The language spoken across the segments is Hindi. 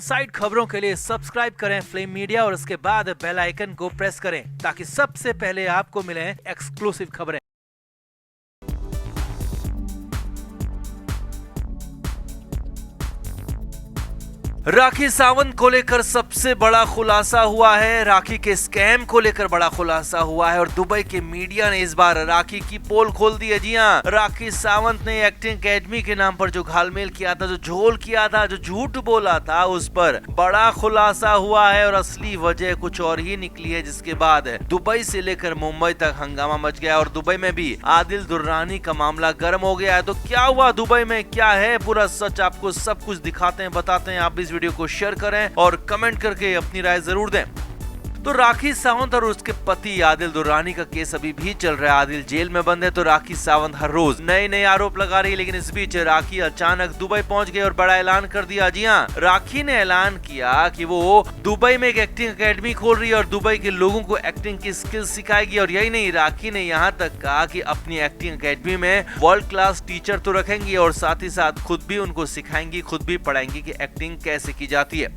साइड खबरों के लिए सब्सक्राइब करें फ्लेम मीडिया और उसके बाद बेल आइकन को प्रेस करें ताकि सबसे पहले आपको मिले एक्सक्लूसिव खबरें। राखी सावंत को लेकर सबसे बड़ा खुलासा हुआ है। राखी के स्कैम को लेकर बड़ा खुलासा हुआ है और दुबई के मीडिया ने इस बार राखी की पोल खोल दी है। जी हाँ, राखी सावंत ने एक्टिंग एकेडमी के नाम पर जो घालमेल किया था, जो झोल किया था, जो झूठ बोला था, उस पर बड़ा खुलासा हुआ है और असली वजह कुछ और ही निकली है, जिसके बाद दुबई से लेकर मुंबई तक हंगामा मच गया और दुबई में भी आदिल दुर्रानी का मामला गर्म हो गया है। तो क्या हुआ दुबई में, क्या है पूरा सच, आपको सब कुछ दिखाते हैं, बताते हैं। आप वीडियो को शेयर करें और कमेंट करके अपनी राय जरूर दें। तो राखी सावंत और उसके पति आदिल दुर्रानी का केस अभी भी चल रहा है। आदिल जेल में बंद है तो राखी सावंत हर रोज नए नए आरोप लगा रही है। लेकिन इस बीच राखी अचानक दुबई पहुंच गई और बड़ा ऐलान कर दिया। जी हाँ, राखी ने ऐलान किया कि वो दुबई में एक एक्टिंग एकेडमी खोल रही है और दुबई के लोगों को एक्टिंग की स्किल्स सिखाएगी। और यही नहीं, राखी ने यहाँ तक कहा कि अपनी एक्टिंग एकेडमी में वर्ल्ड क्लास टीचर तो रखेंगी और साथ ही साथ खुद भी उनको सिखाएंगी, खुद भी पढ़ाएंगी कि एक्टिंग कैसे की जाती है।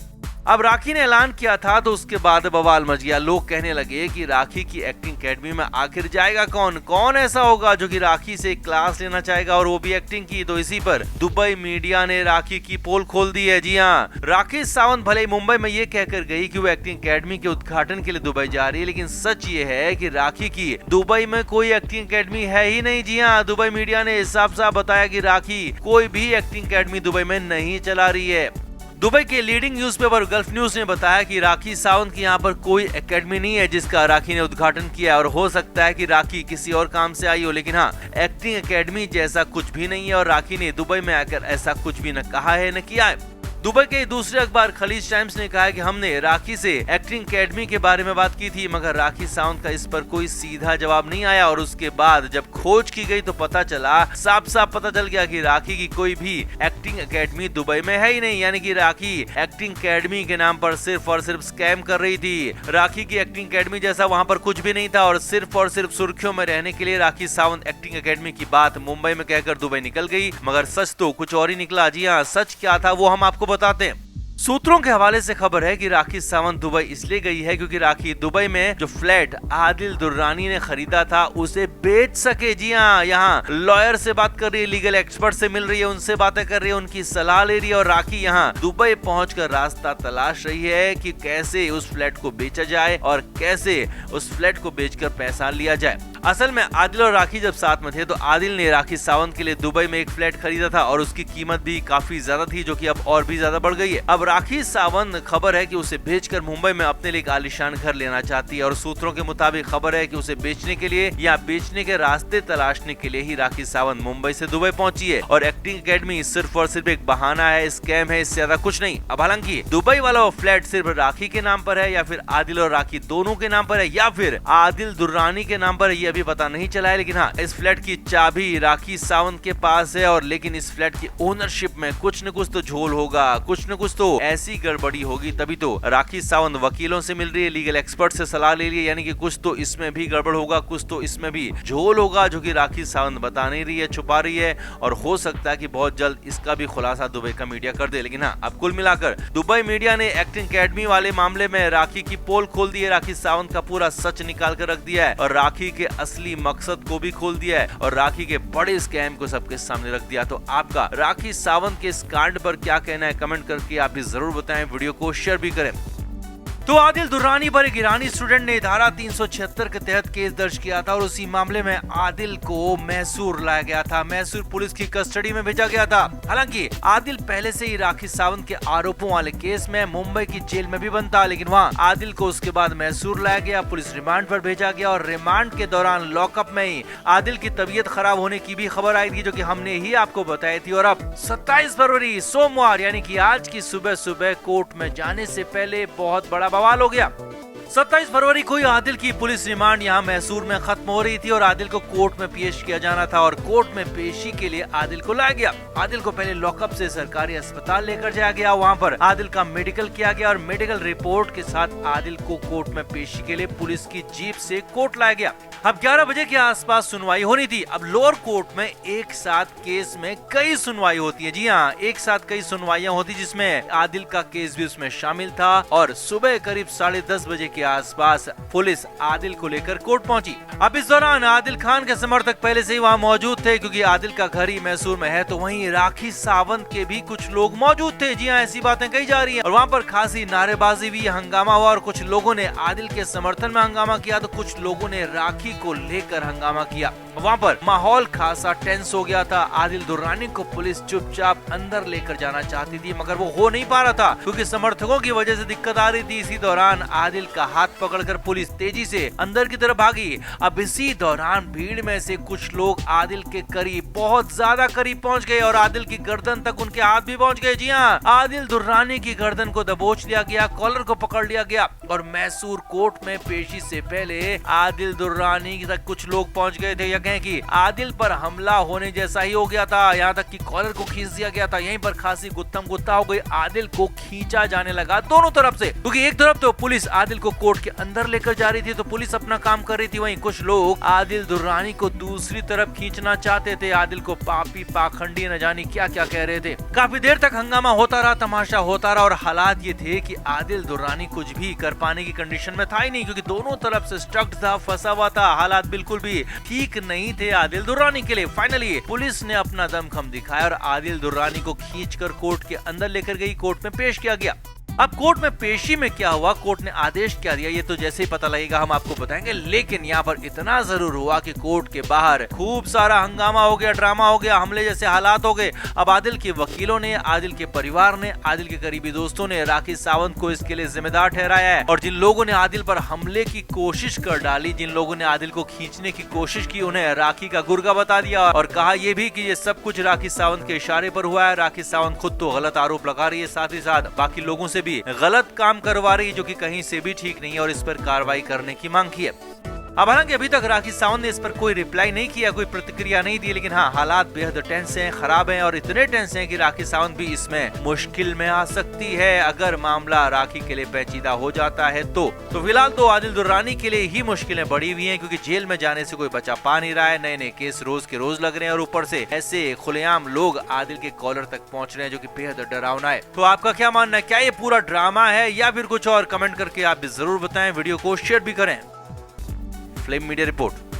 अब राखी ने ऐलान किया था तो उसके बाद बवाल मच गया। लोग कहने लगे कि राखी की एक्टिंग एकेडमी में आखिर जाएगा कौन, कौन ऐसा होगा जो कि राखी से क्लास लेना चाहेगा और वो भी एक्टिंग की। तो इसी पर दुबई मीडिया ने राखी की पोल खोल दी है। जी हाँ, राखी सावंत भले ही मुंबई में ये कहकर गई कि वो एक्टिंग एकेडमी के उद्घाटन के लिए दुबई जा रही है, लेकिन सच ये है कि राखी की दुबई में कोई एक्टिंग एकेडमी है ही नहीं। जी हाँ, दुबई मीडिया ने साफ साफ बताया कि राखी कोई भी एक्टिंग एकेडमी दुबई में नहीं चला रही है। दुबई के लीडिंग न्यूज़पेपर गल्फ न्यूज ने बताया कि राखी सावंत की यहाँ पर कोई एकेडमी नहीं है जिसका राखी ने उद्घाटन किया है और हो सकता है कि राखी किसी और काम से आई हो, लेकिन हाँ, एक्टिंग एकेडमी जैसा कुछ भी नहीं है और राखी ने दुबई में आकर ऐसा कुछ भी न कहा है न किया है। दुबई के दूसरे अखबार खलीज टाइम्स ने कहा है कि हमने राखी से एक्टिंग एकेडमी के बारे में बात की थी, मगर राखी सावंत का इस पर कोई सीधा जवाब नहीं आया। और उसके बाद जब खोज की गई तो पता चला, साफ साफ पता चल गया कि राखी की कोई भी एक्टिंग एकेडमी दुबई में है ही नहीं। यानी कि राखी एक्टिंग एकेडमी के नाम पर सिर्फ और सिर्फ स्कैम कर रही थी। राखी की एक्टिंग एकेडमी जैसा वहाँ पर कुछ भी नहीं था और सिर्फ सुर्खियों में रहने के लिए राखी सावंत एक्टिंग एकेडमी की बात मुंबई में कहकर दुबई निकल गई, मगर सच तो कुछ और ही निकला। जी हाँ, सच क्या था वो हम आपको बताते हैं। सूत्रों के हवाले से खबर है कि राखी सावंत दुबई इसलिए गई है क्योंकि राखी दुबई में जो फ्लैट आदिल दुर्रानी ने खरीदा था उसे बेच सके। जी हाँ, यहाँ लॉयर से बात कर रही है, लीगल एक्सपर्ट से मिल रही है, उनसे बातें कर रही है, उनकी सलाह ले रही है और राखी यहाँ दुबई पहुंचकर रास्ता तलाश रही है कि कैसे उस फ्लैट को बेचा जाए और कैसे उस फ्लैट को बेचकर पैसा लिया जाए। असल में आदिल और राखी जब साथ में थे तो आदिल ने राखी सावंत के लिए दुबई में एक फ्लैट खरीदा था और उसकी कीमत भी काफी ज्यादा थी, जो कि अब और भी ज्यादा बढ़ गई है। अब राखी सावंत खबर है कि उसे बेचकर मुंबई में अपने लिए एक आलीशान घर लेना चाहती है और सूत्रों के मुताबिक खबर है कि उसे बेचने के लिए या बेचने के रास्ते तलाशने के लिए ही राखी सावंत मुंबई से दुबई पहुंची है। और एक्टिंग एकेडमी सिर्फ और सिर्फ एक बहाना है, स्कैम है, इससे ज्यादा कुछ नहीं। अब हालांकि दुबई वाला वो फ्लैट सिर्फ राखी के नाम पर है या फिर आदिल और राखी दोनों के नाम पर है या फिर आदिल दुर्रानी के नाम पर है, ये अभी पता नहीं चला है। लेकिन हाँ, इस फ्लैट की चाबी राखी सावंत के पास है और लेकिन इस फ्लैट की ओनरशिप में कुछ न कुछ तो झोल होगा, कुछ न कुछ तो ऐसी गड़बड़ी होगी। तभी तो राखी सावंत वकीलों से मिल रही है, लीगल एक्सपर्ट से सलाह ले रही है, यानी कि कुछ तो इसमें भी गड़बड़ होगा, कुछ तो इसमें भी झोल होगा जो कि राखी सावंत बता नहीं रही है, छुपा रही है और हो सकता है कि बहुत जल्द इसका भी खुलासा दुबई का मीडिया कर दे। लेकिन हाँ, अब कुल मिलाकर दुबई मीडिया ने एक्टिंग एकेडमी वाले मामले में राखी की पोल खोल दी है, राखी सावंत का पूरा सच निकाल कर रख दिया है और राखी के असली मकसद को भी खोल दिया है और राखी के बड़े स्कैम को सबके सामने रख दिया। तो आपका राखी सावंत के इस कांड पर क्या कहना है, कमेंट करके आप भी जरूर बताएं, वीडियो को शेयर भी करें। तो आदिल दुर्रानी पर एक ईरानी स्टूडेंट ने धारा 376 के तहत केस दर्ज किया था और उसी मामले में आदिल को मैसूर लाया गया था, मैसूर पुलिस की कस्टडी में भेजा गया था। हालांकि आदिल पहले से ही राखी सावंत के आरोपों वाले केस में मुंबई की जेल में भी बंद था, लेकिन वहां आदिल को उसके बाद मैसूर लाया गया, पुलिस रिमांड पर भेजा गया और रिमांड के दौरान लॉकअप में ही आदिल की तबीयत खराब होने की भी खबर आई थी, जो कि हमने ही आपको बताई थी। और अब 27 फरवरी सोमवार यानी कि आज की सुबह सुबह कोर्ट में जाने से पहले बहुत बड़ा बवाल हो गया। 27 फरवरी को ही आदिल की पुलिस रिमांड यहाँ मैसूर में खत्म हो रही थी और आदिल को कोर्ट में पेश किया जाना था और कोर्ट में पेशी के लिए आदिल को लाया गया। आदिल को पहले लॉकअप से सरकारी अस्पताल लेकर जाया गया, वहाँ पर आदिल का मेडिकल किया गया और मेडिकल रिपोर्ट के साथ आदिल को कोर्ट में पेशी के लिए पुलिस की जीप से कोर्ट लाया गया। अब 11 बजे के आसपास सुनवाई होनी थी। अब लोअर कोर्ट में एक साथ केस में कई सुनवाई होती है। जी हाँ, एक साथ कई सुनवाइयां होती जिसमें आदिल का केस भी उसमें शामिल था और सुबह करीब 10:30 बजे के आसपास पुलिस आदिल को लेकर कोर्ट पहुंची। अब इस दौरान आदिल खान के समर्थक पहले से ही वहां मौजूद थे, क्योंकि आदिल का घर ही मैसूर में है। तो वहीं राखी सावंत के भी कुछ लोग मौजूद थे। जी हाँ, ऐसी बातें कही जा रही है और वहाँ पर खासी नारेबाजी भी, हंगामा हुआ और कुछ लोगों ने आदिल के समर्थन में हंगामा किया तो कुछ लोगों ने राखी को लेकर हंगामा किया। वहाँ पर माहौल खासा टेंस हो गया था। आदिल दुर्रानी को पुलिस चुपचाप अंदर लेकर जाना चाहती थी, मगर वो हो नहीं पा रहा था क्योंकि समर्थकों की वजह से दिक्कत आ रही थी। इसी दौरान आदिल का हाथ पकड़कर पुलिस तेजी से अंदर की तरफ भागी। अब इसी दौरान भीड़ में से कुछ लोग आदिल के करीब, बहुत ज्यादा करीब पहुंच गए और आदिल की गर्दन तक उनके हाथ भी पहुंच गए। जी हाँ, आदिल दुर्रानी की गर्दन को दबोच लिया गया, कॉलर को पकड़ लिया गया और मैसूर कोर्ट में पेशी से पहले आदिल दुर्रानी तक कुछ लोग पहुंच गए थे। कहें कि आदिल पर हमला होने जैसा ही हो गया था। यहाँ तक कि कॉलर को खींच दिया गया था। यहीं पर खासी गुत्थम गुत्था हो गई। आदिल को खींचा जाने लगा दोनों तरफ से, क्योंकि एक तरफ तो पुलिस आदिल को कोर्ट के अंदर लेकर जा रही थी, तो पुलिस अपना काम कर रही थी। वहीं कुछ लोग आदिल दुर्रानी को दूसरी तरफ खींचना चाहते थे। आदिल को पापी, पाखंडी, न जाने क्या क्या कह रहे थे। काफी देर तक हंगामा होता रहा, तमाशा होता रहा और हालात ये थे कि आदिल दुर्रानी कुछ भी कर पाने की कंडीशन में था ही नहीं, क्योंकि दोनों तरफ से स्टक्ड था, फंसा हुआ था। हालात बिल्कुल भी ठीक नहीं थे आदिल दुर्रानी के लिए। फाइनली पुलिस ने अपना दमखम दिखाया और आदिल दुर्रानी को खींचकर कोर्ट के अंदर लेकर गई, कोर्ट में पेश किया गया। अब कोर्ट में पेशी में क्या हुआ, कोर्ट ने आदेश क्या दिया, ये तो जैसे ही पता लगेगा हम आपको बताएंगे। लेकिन यहाँ पर इतना जरूर हुआ कि कोर्ट के बाहर खूब सारा हंगामा हो गया, ड्रामा हो गया, हमले जैसे हालात हो गए। अब आदिल के वकीलों ने, आदिल के परिवार ने, आदिल के करीबी दोस्तों ने राखी सावंत को इसके लिए जिम्मेदार ठहराया है और जिन लोगों ने आदिल पर हमले की कोशिश कर डाली, जिन लोगों ने आदिल को खींचने की कोशिश की, उन्हें राखी का गुर्गा बता दिया और कहा यह भी कि ये सब कुछ राखी सावंत के इशारे पर हुआ है। राखी सावंत खुद तो गलत आरोप लगा रही है, साथ ही साथ बाकी लोगों से भी गलत काम करवा रही है, जो कि कहीं से भी ठीक नहीं है और इस पर कार्रवाई करने की मांग की है। अब हालांकि अभी तक राखी सावंत ने इस पर कोई रिप्लाई नहीं किया, कोई प्रतिक्रिया नहीं दी, लेकिन हाँ, हालात बेहद टेंस हैं, खराब हैं और इतने टेंस हैं कि राखी सावंत भी इसमें मुश्किल में आ सकती है अगर मामला राखी के लिए पेचीदा हो जाता है तो फिलहाल तो आदिल दुर्रानी के लिए ही मुश्किलें बढ़ी हुई हैं, क्योंकि जेल में जाने से कोई बचा पा नहीं रहा है। नए नए केस रोज के रोज लग रहे हैं और ऊपर से ऐसे खुलेआम लोग आदिल के कॉलर तक पहुंच रहे हैं, जो कि बेहद डरावना है। तो आपका क्या मानना है, क्या ये पूरा ड्रामा है या फिर कुछ और? कमेंट करके आप भी जरूर बताएं, वीडियो को शेयर भी करें। Flame media report.